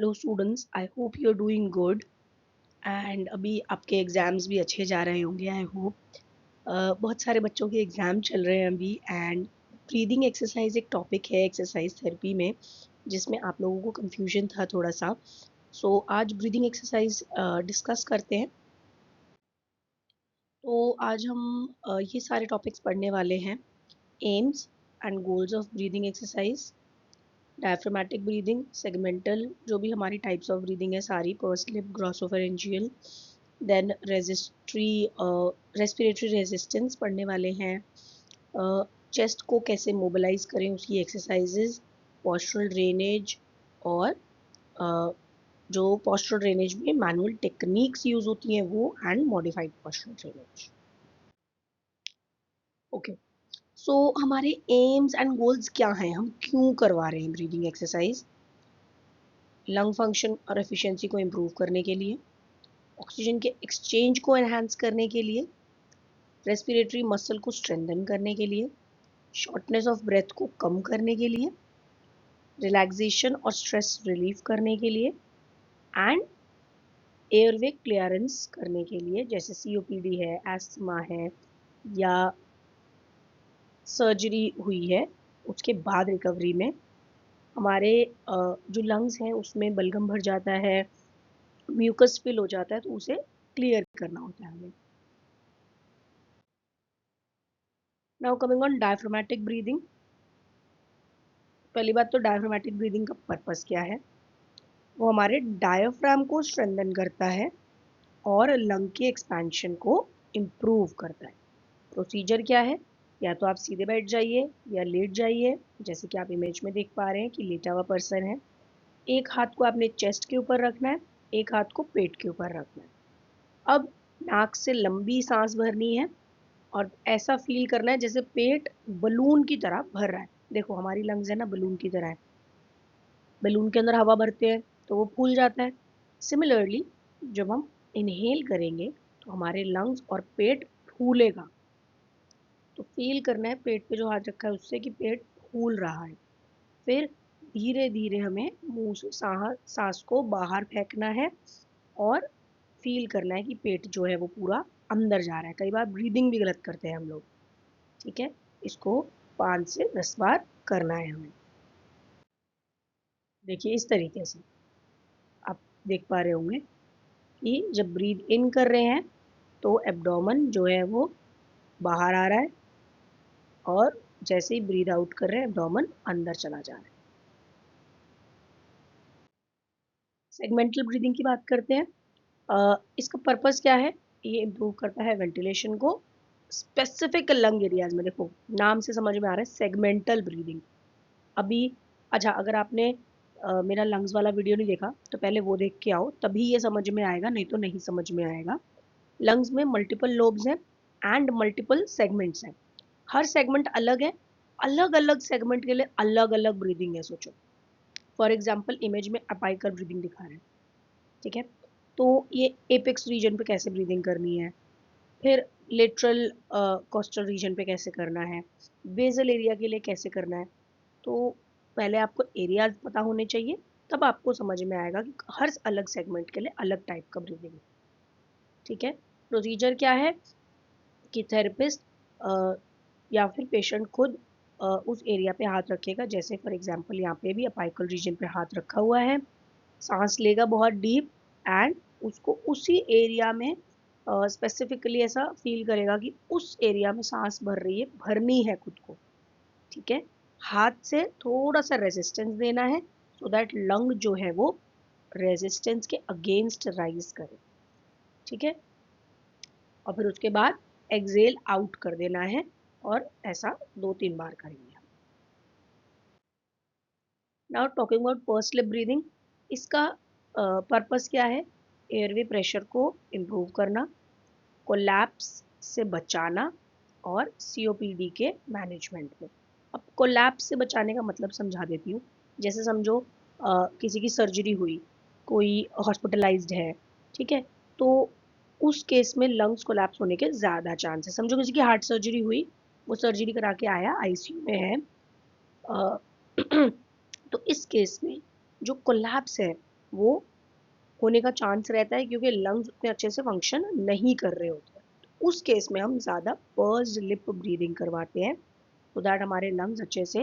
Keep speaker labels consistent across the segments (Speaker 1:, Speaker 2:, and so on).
Speaker 1: Hello students, I hope you are doing good and अभी आपके exams भी अच्छे जा रहे होंगे। आई होप बहुत सारे बच्चों के एग्ज़ाम चल रहे हैं अभी एंड ब्रीदिंग एक्सरसाइज एक टॉपिक है एक्सरसाइज थेरेपी में जिसमें आप लोगों को कंफ्यूजन था थोड़ा सा। सो आज ब्रीदिंग एक्सरसाइज डिस्कस करते हैं। तो आज हम ये सारे टॉपिक्स पढ़ने वाले हैं। Aims and goals of breathing exercise, diaphragmatic breathing, segmental, जो भी हमारी टाइप्स ऑफ ब्रीदिंग है सारी, purse lip, glossopharyngeal, then respiratory resistance पढ़ने वाले हैं। चेस्ट को कैसे मोबिलाइज करें उसकी एक्सरसाइजेज, पोस्चरल ड्रेनेज और जो पोस्चरल ड्रेनेज में मैनुअल टेक्निक्स यूज होती हैं वो, and modified postural drainage. Okay, so हमारे एम्स एंड गोल्स क्या हैं, हम क्यों करवा रहे हैं ब्रीदिंग एक्सरसाइज? लंग फंक्शन और एफिशिएंसी को इम्प्रूव करने के लिए, ऑक्सीजन के एक्सचेंज को एनहांस करने के लिए, रेस्पिरेटरी मसल को स्ट्रेंथन करने के लिए, शॉर्टनेस ऑफ ब्रेथ को कम करने के लिए, रिलैक्सेशन और स्ट्रेस रिलीफ करने के लिए, एंड एयरवे क्लियरेंस करने के लिए, जैसे सीओपीडी है, एस्थमा है या सर्जरी हुई है उसके बाद रिकवरी में हमारे जो लंग्स हैं उसमें बलगम भर जाता है, म्यूकस फिल हो जाता है, तो उसे क्लियर करना होता है हमें। Now coming on diaphragmatic breathing. पहली बात तो डायफ्रामेटिक ब्रीदिंग का पर्पस क्या है? वो हमारे डायफ्राम को स्ट्रेंथन करता है और लंग के एक्सपेंशन को इम्प्रूव करता है। प्रोसीजर क्या है? या तो आप सीधे बैठ जाइए या लेट जाइए, जैसे कि आप इमेज में देख पा रहे हैं कि लेटा हुआ पर्सन है। एक हाथ को आपने चेस्ट के ऊपर रखना है, एक हाथ को पेट के ऊपर रखना है। अब नाक से लंबी सांस भरनी है और ऐसा फील करना है जैसे पेट बलून की तरह भर रहा है। देखो हमारी लंग्स है ना, बलून की तरह है। बलून के अंदर हवा भरते हैं तो वो फूल जाता है। सिमिलरली जब हम इनहेल करेंगे तो हमारे लंग्स और पेट फूलेगा। तो फील करना है पेट पे जो हाथ रखा है उससे कि पेट फूल रहा है। फिर धीरे धीरे हमें मुंह से सांस को बाहर फेंकना है और फील करना है कि पेट जो है वो पूरा अंदर जा रहा है। कई बार ब्रीदिंग भी गलत करते हैं हम लोग, ठीक है। इसको 5 से 10 बार करना है हमें। देखिए इस तरीके से आप देख पा रहे होंगे कि जब ब्रीद इन कर रहे हैं तो एब्डोमेन जो है वो बाहर आ रहा है और जैसे ही ब्रीद आउट कर रहे हैं एब्डोमेन अंदर चला जा रहा है। सेगमेंटल ब्रीदिंग की बात करते हैं। इसका पर्पस क्या है? ये इम्प्रूव करता है वेंटिलेशन को स्पेसिफिक लंग एरियाज में। देखो नाम से समझ में आ रहा है सेगमेंटल ब्रीदिंग। अभी अच्छा, अगर आपने मेरा लंग्स वाला वीडियो नहीं देखा तो पहले वो देख के आओ, तभी ये समझ में आएगा, नहीं तो नहीं समझ में आएगा। लंग्स में मल्टीपल लोब्स हैं एंड मल्टीपल सेगमेंट्स हैं। हर सेगमेंट अलग है, अलग अलग सेगमेंट के लिए अलग अलग ब्रीदिंग है। सोचो फॉर एग्जाम्पल इमेज में अपाइकल ब्रीदिंग दिखा रहे हैं, ठीक है। तो ये एपेक्स रीजन पे कैसे ब्रीदिंग करनी है, फिर लेटरल कोस्टल रीजन पे कैसे करना है, बेसल एरिया के लिए कैसे करना है। तो पहले आपको एरियाज पता होने चाहिए, तब आपको समझ में आएगा कि हर अलग सेगमेंट के लिए अलग टाइप का ब्रीदिंग है, ठीक है। प्रोसीजर क्या है कि थेरेपिस्ट या फिर पेशेंट खुद उस एरिया पे हाथ रखेगा। जैसे फॉर एग्जांपल यहाँ पे भी अपाइकल रीजन पे हाथ रखा हुआ है, सांस लेगा बहुत डीप एंड उसको उसी एरिया में स्पेसिफिकली ऐसा फील करेगा कि उस एरिया में सांस भर रही है, भरनी है खुद को, ठीक है। हाथ से थोड़ा सा रेजिस्टेंस देना है सो दैट लंग जो है वो रेजिस्टेंस के अगेंस्ट राइज करे, ठीक है। और फिर उसके बाद एक्सेल आउट कर देना है और ऐसा 2-3 बार करेंगे। Now talking about purse lip breathing. इसका पर्पस क्या है? एयरवे प्रेशर को इम्प्रूव करना, कोलैप्स से बचाना और सीओपीडी के मैनेजमेंट में। अब कोलैप्स से बचाने का मतलब समझा देती हूँ। जैसे समझो किसी की सर्जरी हुई, कोई हॉस्पिटलाइज्ड है, ठीक है। तो उस केस में लंग्स कोलैप्स होने के ज़्यादा चांस है। समझो किसी की हार्ट सर्जरी हुई, वो सर्जरी करा के आया, आईसीयू में है, तो इस केस में जो कोलैप्स है वो होने का चांस रहता है क्योंकि लंग्स उतने अच्छे से फंक्शन नहीं कर रहे होते हैं। उस केस में हम ज़्यादा पर्स्ड लिप ब्रीदिंग करवाते हैं so दैट हमारे लंग्स अच्छे से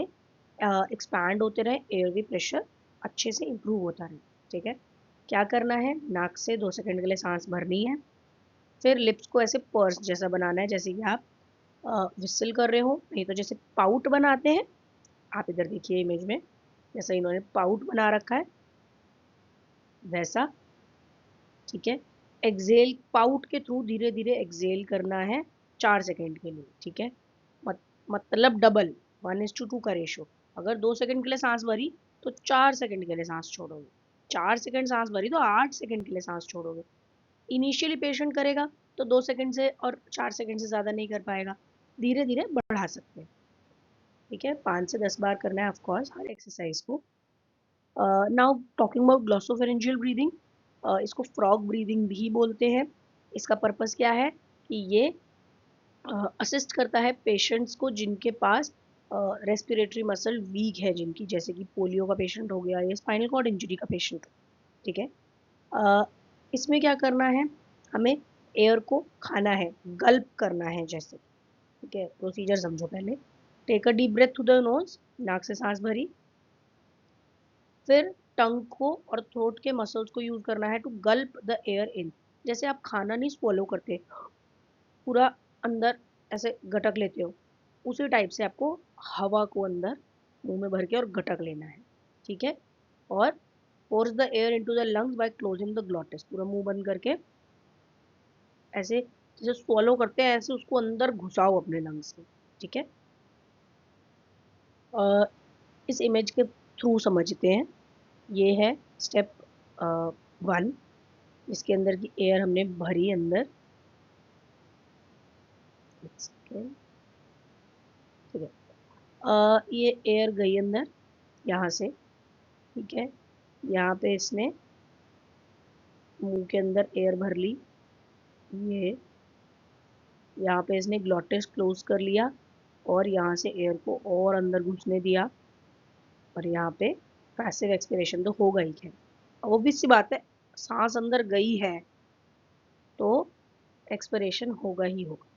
Speaker 1: एक्सपैंड होते रहे, एयरवे प्रेशर अच्छे से इम्प्रूव होता रहे। ठीक है, क्या करना है, नाक से 2 सेकंड के लिए सांस भरनी है, फिर लिप्स को ऐसे पर्स जैसा बनाना है, जैसे कि आप विसल कर रहे हो, नहीं तो जैसे पाउट बनाते हैं, आप इधर देखिए इमेज में, जैसा इन्होंने पाउट बना रखा है वैसा। ठीक है, एक्सेल पाउट के थ्रू धीरे धीरे एक्सेल करना है 4 सेकंड के लिए। ठीक है, मतलब डबल, 1:2 का रेशो। अगर 2 सेकंड के लिए सांस भरी तो 4 सेकंड के लिए सांस छोड़ोगे, 4 सेकंड सांस भरी तो 8 सेकंड के लिए सांस छोड़ोगे। इनिशियली पेशेंट करेगा तो 2 सेकंड से और 4 सेकंड से ज़्यादा नहीं कर पाएगा, धीरे धीरे बढ़ा सकते हैं। ठीक है, 5 से 10 बार करना है ऑफकोर्स हर एक्सरसाइज को। Now talking about glossopharyngeal breathing, इसको फ्रॉग ब्रीदिंग भी बोलते हैं। इसका पर्पस क्या है कि ये असिस्ट करता है पेशेंट्स को जिनके पास रेस्पिरेटरी मसल वीक है, जिनकी, जैसे कि पोलियो का पेशेंट हो गया या स्पाइनल कॉर्ड इंजरी का पेशेंट। ठीक है, इसमें क्या करना है, हमें एयर को खाना है, गल्प करना है जैसे। ठीक है, प्रोसीजर समझो पहले। Take a deep breath through the nose, नाक से सांस भरी, फिर टंग को और थ्रोट के मसल्स को यूज करना है to gulp the air in. जैसे आप खाना नहीं swallow करते, पूरा अंदर ऐसे गटक लेते हो, उसी टाइप से आपको हवा को अंदर मुंह में भर के और गटक लेना है। ठीक है, और force the air into the lungs by closing the glottis, पूरा मुंह बंद करके ऐसे जैसे swallow करते हैं ऐसे उसको अंदर घुसाओ अपने लंग्स में। ठीक है, इस इमेज के थ्रू समझते हैं। ये है स्टेप 1, इसके अंदर की एयर हमने भरी अंदर। ठीक है, ये एयर गई अंदर यहाँ से। ठीक है, यहाँ पे इसने मुंह के अंदर एयर भर ली, ये यहाँ पे इसने ग्लॉटिस क्लोज कर लिया और यहाँ से एयर को और अंदर घुसने दिया, और यहाँ पे पैसिव एक्सपिरेशन तो होगा ही। खैर ऑब्वियस सी बात है, सांस अंदर गई है तो एक्सपिरेशन होगा ही होगा।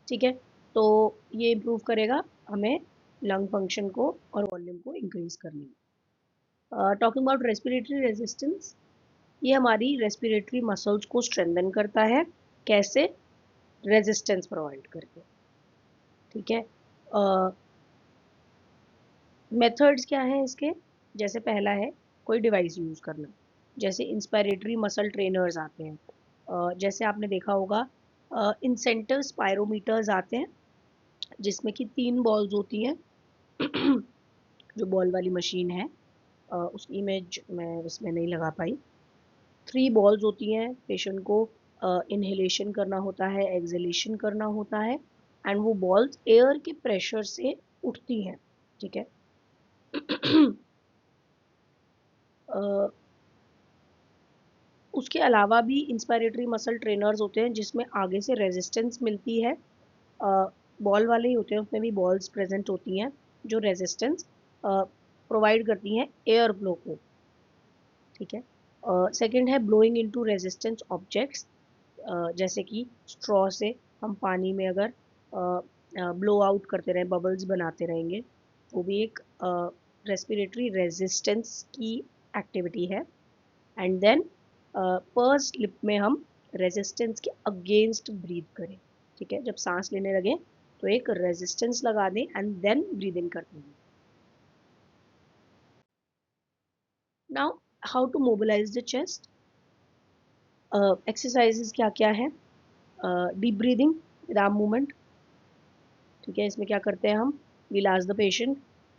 Speaker 1: ठीक है, तो ये इम्प्रूव करेगा हमें लंग फंक्शन को और वॉल्यूम को इंक्रीज करने में। टॉकिंग अबाउट रेस्पिरेटरी रेजिस्टेंस, ये हमारी रेस्पिरेटरी मसल्स को स्ट्रेंथन करता है। कैसे? रेजिस्टेंस प्रोवाइड करके। ठीक है, मेथड्स क्या हैं इसके? जैसे पहला है कोई डिवाइस यूज करना, जैसे इंस्पायरेटरी मसल ट्रेनर्स आते हैं, जैसे आपने देखा होगा इंसेंटिव स्पायरोमीटर्स आते हैं जिसमें कि 3 बॉल्स होती हैं। जो बॉल वाली मशीन है, उसकी इमेज मैं इसमें नहीं लगा पाई। 3 बॉल्स होती हैं, पेशेंट को इनहेलेशन करना होता है, एक्सहेलेशन करना होता है, एंड वो बॉल्स एयर के प्रेशर से उठती हैं। ठीक है, उसके अलावा भी इंस्पायरेटरी मसल ट्रेनर्स होते हैं जिसमें आगे से रेजिस्टेंस मिलती है। बॉल वाले ही होते हैं, उसमें भी बॉल्स प्रेजेंट होती हैं जो रेजिस्टेंस प्रोवाइड करती हैं एयर फ्लो को। ठीक है, सेकंड है ब्लोइंग इनटू रेजिस्टेंस ऑब्जेक्ट्स, जैसे कि स्ट्रॉ से हम पानी में अगर ब्लो आउट करते रहें, बबल्स बनाते रहेंगे, वो भी एक रेस्पिरेटरी रेजिस्टेंस की एक्टिविटी है। एंड देन पर्स लिप में हम रेजिस्टेंस के अगेंस्ट ब्रीथ करें। ठीक है, जब सांस लेने लगे तो एक रेजिस्टेंस लगा दें एंड देन ब्रीद इन करते हैं। Now how to mobilise the chest, exercises क्या क्या है? Deep breathing with arm movement. ठीक है, इसमें क्या करते हैं हम, वी आस्क द पेशेंट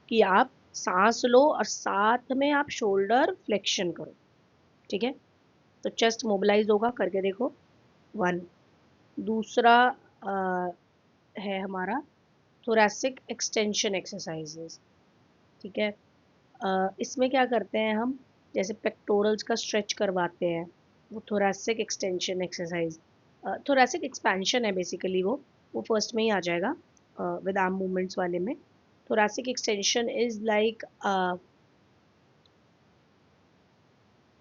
Speaker 1: कि आप सांस लो और साथ में आप शोल्डर फ्लेक्शन करो। ठीक है, तो चेस्ट मोबिलाइज होगा, करके देखो। 1, दूसरा है हमारा थोरैसिक एक्सटेंशन एक्सरसाइजेस। ठीक है, इसमें क्या करते हैं हम, जैसे पेक्टोरल्स का स्ट्रेच करवाते हैं, वो thoracic extension exercise, thoracic expansion है बेसिकली, वो फर्स्ट में ही आ जाएगा विद आर्म मूवमेंट्स वाले में। thoracic extension is like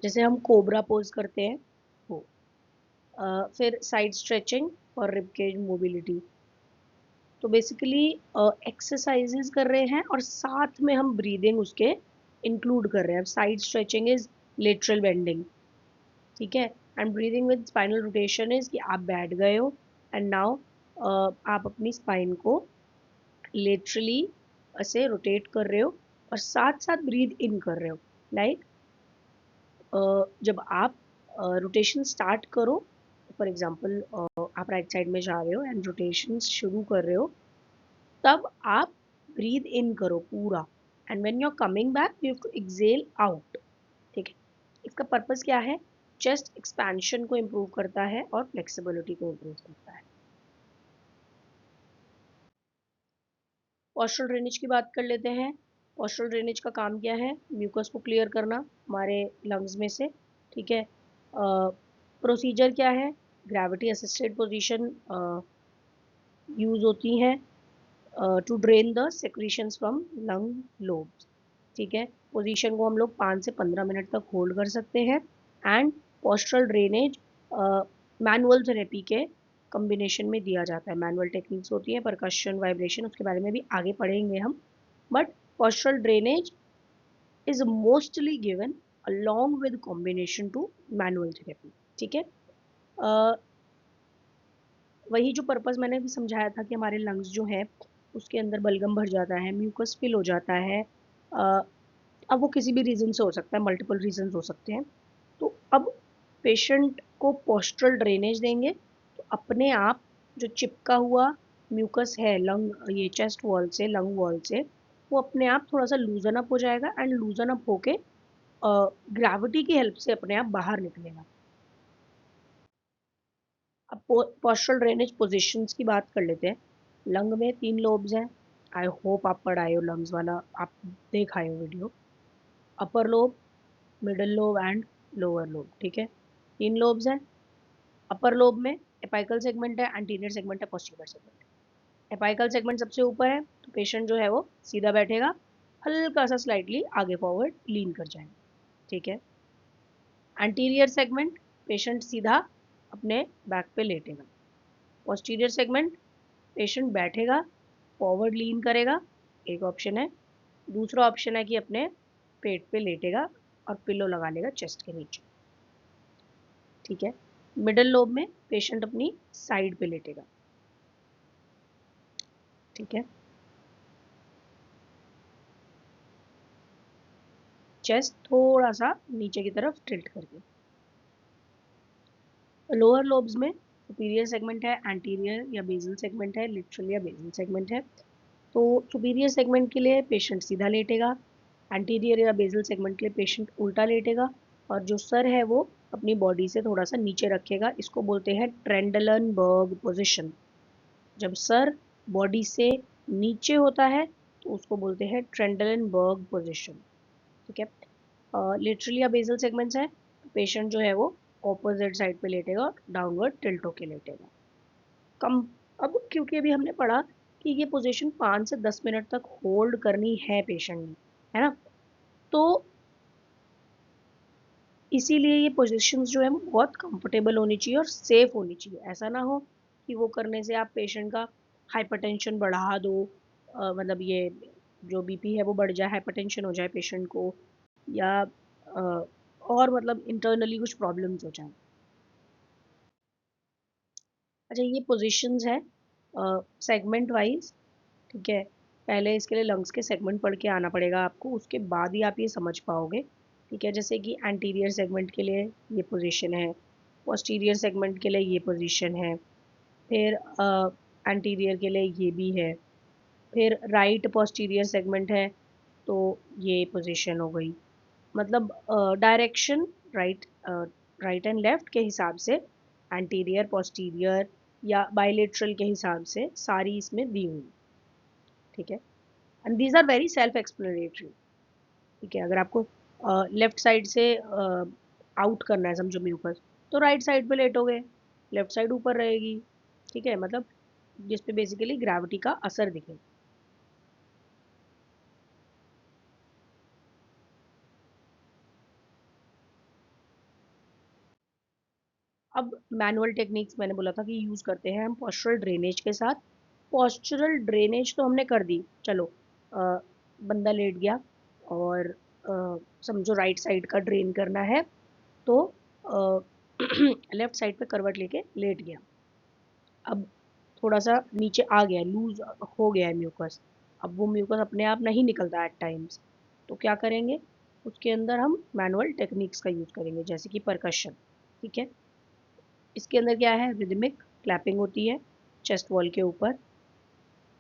Speaker 1: जैसे हम कोबरा पोज करते हैं वो। फिर साइड स्ट्रेचिंग और रिबकेज मोबिलिटी। तो बेसिकली एक्सरसाइजेस कर रहे हैं और साथ में हम ब्रीदिंग उसके इंक्लूड कर रहे हैं। Side stretching is lateral bending, ठीक है, and breathing with spinal rotation is कि आप बैठ गए हो एंड नाउ आप अपनी स्पाइन को लेटरली ऐसे रोटेट कर रहे हो और साथ साथ ब्रीद इन कर रहे हो। लाइक जब आप रोटेशन स्टार्ट करो, फॉर एग्जांपल आप राइट साइड में जा रहे हो एंड रोटेशन शुरू कर रहे हो, तब आप ब्रीद इन करो पूरा and when you are coming back you have to exhale out. ठीक है, इसका पर्पस क्या है? चेस्ट एक्सपेंशन को इम्प्रूव करता है और फ्लेक्सिबिलिटी को इम्प्रूव करता है। पोस्चरल ड्रेनेज की बात कर लेते हैं। पोस्चरल ड्रेनेज का काम क्या है? म्यूकस को क्लियर करना हमारे लंग्स में से। ठीक है, प्रोसीजर क्या है? ग्रेविटी असिस्टेड पोजीशन यूज होती हैं to drain the secretions from lung lobes. ठीक है, पोजीशन को हम लोग 5 से 15 मिनट तक होल्ड कर सकते हैं। And postural drainage manual therapy के कॉम्बिनेशन में दिया जाता है। मैनुअल टेक्निक्स होती है, परकशन, वाइब्रेशन, उसके बारे में भी आगे पढ़ेंगे हम। But postural drainage is mostly given along with combination to manual therapy। ठीक है, वही जो पर्पस मैंने भी समझाया था कि हमारे लंग्स जो है उसके अंदर बलगम भर जाता है, म्यूकस फिल हो जाता है। अब वो किसी भी रीज़न से हो सकता है, मल्टीपल रीजन हो सकते हैं। तो अब पेशेंट को पोस्टरल ड्रेनेज देंगे तो अपने आप जो चिपका हुआ म्यूकस है लंग ये चेस्ट वॉल से लंग वॉल से, वो अपने आप थोड़ा सा लूजन अप हो जाएगा एंड लूजन अप होके ग्रेविटी की हेल्प से अपने आप बाहर निकलेगा। अब पोस्चरल ड्रेनेज पोजीशंस की बात कर लेते हैं। लंग में 3 लोब्स हैं। आई होप आप पढ़ाए हो लंग्स वाला, आप देख आए हो video. Upper lobe, middle lobe and lower lobe. ठीक है, 3 लोब्स हैं। अपर लोब में एपाइकल सेगमेंट है, एंटीरियर सेगमेंट है, पोस्टीरियर सेगमेंट है। एपाइकल सेगमेंट सबसे ऊपर है तो पेशेंट जो है वो सीधा बैठेगा, हल्का सा स्लाइटली आगे फॉरवर्ड लीन कर जाएगा। ठीक है, एंटीरियर सेगमेंट पेशेंट सीधा अपने बैक पे लेटेगा। पोस्टीरियर सेगमेंट पेशेंट बैठेगा, फॉरवर्ड लीन करेगा, एक ऑप्शन है। दूसरा ऑप्शन है कि अपने पेट पे लेटेगा और पिलो लगा लेगा चेस्ट के नीचे। ठीक है, मिडल लोब में पेशेंट अपनी साइड पे लेटेगा। ठीक है, चेस्ट थोड़ा सा नीचे की तरफ टिल्ट करके। लोअर लोब्स में सुपीरियर सेगमेंट है, एंटीरियर या बेसल सेगमेंट है, लिटरल या बेसल सेगमेंट है। तो सुपीरियर सेगमेंट के लिए पेशेंट सीधा लेटेगा, एंटीरियर या बेसल सेगमेंट के लिए पेशेंट उल्टा लेटेगा और जो सर है वो अपनी बॉडी से थोड़ा सा नीचे रखेगा। इसको बोलते हैं ट्रेंडलनबर्ग पोजिशन। जब सर बॉडी से नीचे होता है तो उसको बोलते हैं ट्रेंडलनबर्ग पोजिशन। ठीक है, लिटरली या बेसल सेगमेंट्स है तो पेशेंट जो है वो ऑपोजिट साइड पे लेटेगा और डाउनवर्ड टिल्ट होके लेटेगा। कम अब क्योंकि अभी हमने पढ़ा कि ये पोजीशन 5 से 10 मिनट तक होल्ड करनी है पेशेंट ने, है ना, तो इसीलिए ये पोजीशंस जो है वो बहुत कंफर्टेबल होनी चाहिए और सेफ होनी चाहिए। ऐसा ना हो कि वो करने से आप पेशेंट का हाइपरटेंशन बढ़ा दो, मतलब ये जो बीपी है वो बढ़ जाए, हाइपरटेंशन हो जाए पेशेंट को, या और मतलब इंटरनली कुछ प्रॉब्लम्स हो जाए। अच्छा, ये पोजीशंस है सेगमेंट वाइज। ठीक है, पहले इसके लिए लंग्स के सेगमेंट पढ़ के आना पड़ेगा आपको, उसके बाद ही आप ये समझ पाओगे। ठीक है, जैसे कि एंटीरियर सेगमेंट के लिए ये पोजीशन है, पोस्टीरियर सेगमेंट के लिए ये पोजीशन है, फिर एंटीरियर के लिए ये भी है, फिर राइट पोस्टीरियर सेगमेंट है तो ये पोजीशन हो गई। मतलब direction right right and left के हिसाब से एंटीरियर पोस्टीरियर या बायलेटरल के हिसाब से सारी इसमें दी हुई। ठीक है, and these are very self explanatory. ठीक है, अगर आपको लेफ्ट साइड से आउट करना है समझो म्यूकस, तो राइट साइड पे लेटोगे, लेफ्ट साइड ऊपर रहेगी। ठीक है, मतलब जिस पे बेसिकली ग्रेविटी का असर दिखे। अब मैनुअल टेक्निक्स मैंने बोला था कि यूज़ करते हैं हम पॉस्चरल ड्रेनेज के साथ। पॉस्चरल ड्रेनेज तो हमने कर दी, चलो बंदा लेट गया और समझो राइट साइड का ड्रेन करना है, तो लेफ्ट साइड पे करवट लेके लेट गया। अब थोड़ा सा नीचे आ गया, लूज हो गया है म्यूकस। अब वो म्यूकस अपने आप नहीं निकलता एट टाइम्स, तो क्या करेंगे, उसके अंदर हम मैनुअल टेक्निक्स का यूज़ करेंगे, जैसे कि परकशन। ठीक है, इसके अंदर क्या है, रिदमिक क्लैपिंग होती है चेस्ट वॉल के ऊपर।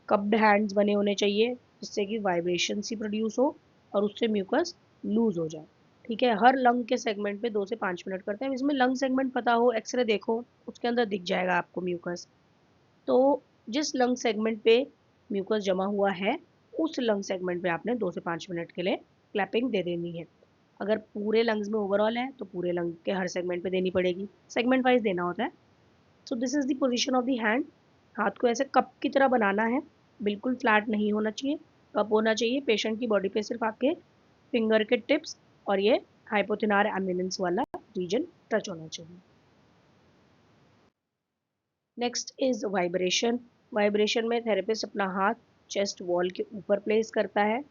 Speaker 1: कप्ड हैंड्स बने होने चाहिए जिससे कि वाइब्रेशन सी प्रोड्यूस हो और उससे म्यूकस लूज हो जाए। ठीक है, हर लंग के सेगमेंट पे 2 से 5 मिनट करते हैं। इसमें लंग सेगमेंट पता हो, एक्सरे देखो, उसके अंदर दिख जाएगा आपको म्यूकस। तो जिस लंग सेगमेंट पे म्यूकस जमा हुआ है, उस लंग सेगमेंट पे आपने 2 से 5 मिनट के लिए क्लैपिंग दे देनी है। अगर पूरे लंग्स में ओवरऑल है तो पूरे लंग के हर सेगमेंट पे देनी पड़ेगी, सेगमेंट वाइज देना होता है। So this is the position of the hand. हाथ को ऐसे कप की तरह बनाना है, बिल्कुल फ्लैट नहीं होना चाहिए, कप होना चाहिए। पेशेंट की बॉडी पे सिर्फ आपके फिंगर के टिप्स और ये हाइपोथिनार एमिनेंस वाला रीजन टच होना चाहिए। Next is vibration. वाइब्रेशन में थेरेपिस्ट अपना हाथ चेस्ट वॉल के ऊपर प्लेस करता है,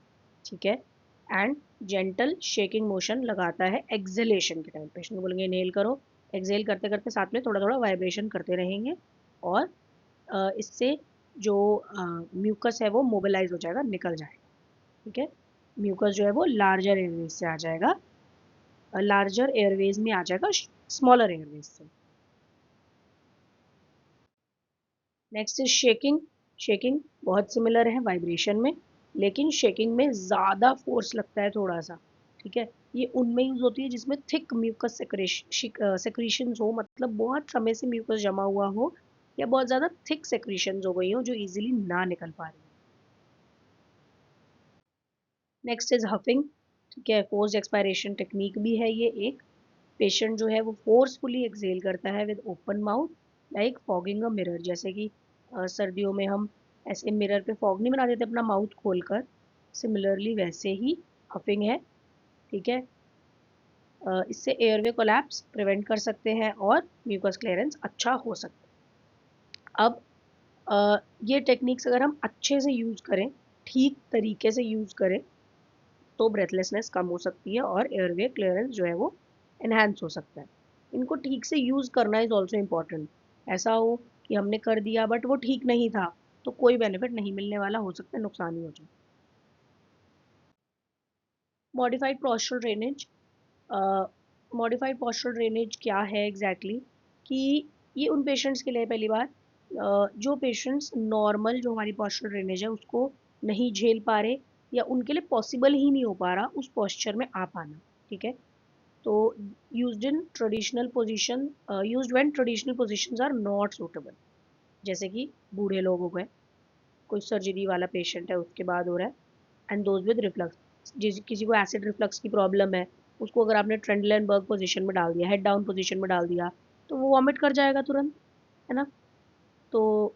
Speaker 1: ठीक है, एंड जेंटल शेकिंग मोशन लगाता है एक्सेलेशन के टाइम। पेशेंट को बोलेंगे इनहेल करो, एक्सेल करते करते साथ में थोड़ा थोड़ा वाइब्रेशन करते रहेंगे, और इससे जो म्यूकस है वो मोबिलाइज हो जाएगा, निकल जाएगा। ठीक है, म्यूकस जो है वो लार्जर एयरवेज से आ जाएगा, लार्जर एयरवेज में आ जाएगा स्मॉलर एयरवेज से। Next is shaking. शेकिंग बहुत सिमिलर है वाइब्रेशन में, लेकिन शेकिंग में ज़्यादा फोर्स लगता है थोड़ा सा। ठीक है, ये उनमें यूज होती है जिसमें थिक म्यूकस सेक्रीशन हो, मतलब बहुत समय से म्यूकस जमा हुआ हो या बहुत ज़्यादा थिक सेक्रीशन हो गई हो जो इजीली ना निकल पा रही हो। Next is huffing. ठीक है, फोर्स्ड एक्सपायरेशन टेक्निक भी है ये एक। पेशेंट जो है वो फोर्सफुली एक्सेल करता है with open mouth, like fogging a mirror. जैसे कि सर्दियों में हम ऐसे मिरर पे फॉग नहीं बना देते अपना माउथ खोलकर, सिमिलरली वैसे ही हफिंग है। ठीक है, इससे एयरवे कोलैप्स प्रिवेंट कर सकते हैं और म्यूकस क्लियरेंस अच्छा हो सकता है। अब ये टेक्निक्स अगर हम अच्छे से यूज करें, ठीक तरीके से यूज करें, तो ब्रेथलेसनेस कम हो सकती है और एयरवे क्लियरेंस जो है वो एनहांस हो सकता है। इनको ठीक से यूज करना इज ऑल्सो इम्पॉर्टेंट। ऐसा हो कि हमने कर दिया बट वो ठीक नहीं था, तो कोई बेनिफिट नहीं मिलने वाला, हो सकता है नुकसान ही हो जाए। Modified postural drainage. Modified postural drainage क्या है एग्जैक्टली exactly? कि ये उन पेशेंट्स के लिए पहली बार, जो पेशेंट्स नॉर्मल जो हमारी पोस्चरल ड्रेनेज है उसको नहीं झेल पा रहे, या उनके लिए पॉसिबल ही नहीं हो पा रहा उस पोस्चर में आ पाना। ठीक है, तो used in traditional position, used when traditional positions are not suitable. जैसे कि बूढ़े लोग हो गए, कोई सर्जरी वाला पेशेंट है उसके बाद हो रहा है, एंड दोज विद रिफ्लक्स, जिस किसी को एसिड रिफ्लक्स की प्रॉब्लम है, उसको अगर आपने ट्रेंडलेनबर्ग पोजीशन में डाल दिया, हेड डाउन पोजीशन में डाल दिया, तो वो वॉमिट कर जाएगा तुरंत, है ना। तो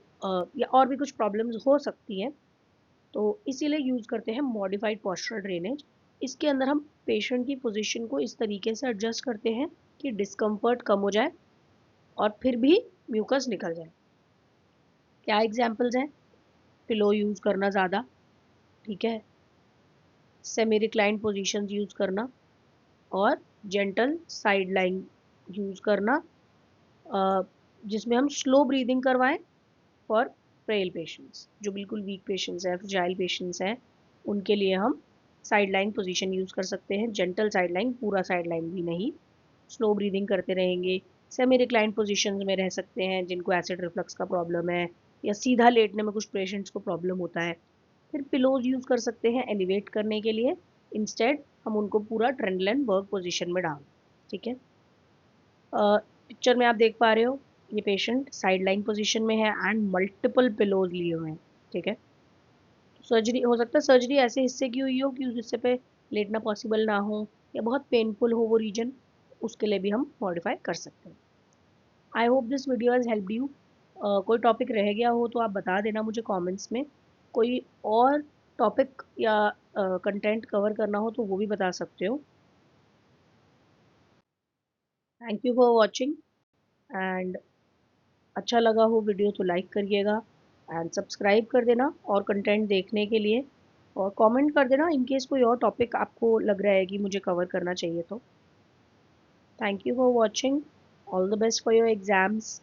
Speaker 1: या और भी कुछ प्रॉब्लम्स हो सकती हैं, तो इसीलिए यूज करते हैं मॉडिफाइड पोस्चरल ड्रेनेज। इसके अंदर हम पेशेंट की पोजीशन को इस तरीके से एडजस्ट करते हैं कि डिस्कम्फर्ट कम हो जाए और फिर भी म्यूकस निकल जाए। क्या एग्जाम्पल्स हैं, पिलो यूज करना ज़्यादा, ठीक है, सेमी रिक्लाइंड पोजीशंस यूज करना, और जेंटल साइड लाइन यूज करना, जिसमें हम स्लो ब्रीदिंग करवाएं फॉर फ्रेल पेशेंट्स। जो बिल्कुल वीक पेशेंट्स हैं, फ्रजाइल पेशेंट्स हैं, उनके लिए हम साइड लाइन पोजिशन यूज़ कर सकते हैं, जेंटल साइड लाइन, पूरा साइड लाइन भी नहीं, स्लो ब्रीदिंग करते रहेंगे। सेमी रिक्लाइन पोजिशन में रह सकते हैं जिनको एसिड रिफ्लक्स का प्रॉब्लम है, या सीधा लेटने में कुछ पेशेंट्स को प्रॉब्लम होता है। फिर पिलोज यूज़ कर सकते हैं एलिवेट करने के लिए, इंस्टेड हम उनको पूरा ट्रेंडलेन वर्क पोजिशन में डाल। ठीक है, पिक्चर में आप देख पा रहे हो ये पेशेंट साइड लाइन पोजिशन में है एंड मल्टीपल पिलोज लिए हुए हैं। ठीक है, सर्जरी हो सकता है, सर्जरी ऐसे हिस्से की हुई हो कि उस हिस्से पे लेटना पॉसिबल ना हो, या बहुत पेनफुल हो वो रीजन, उसके लिए भी हम मॉडिफाई कर सकते हैं। I hope this video has help you. कोई टॉपिक रह गया हो तो आप बता देना मुझे कमेंट्स में। कोई और टॉपिक या कंटेंट कवर करना हो तो वो भी बता सकते हो। Thank you for watching. And अच्छा लगा हो वीडियो तो लाइक करिएगा एंड सब्सक्राइब कर देना और कंटेंट देखने के लिए, और कमेंट कर देना इन केस कोई और टॉपिक आपको लग रहा है कि मुझे कवर करना चाहिए तो। Thank you for watching, all the best for your exams.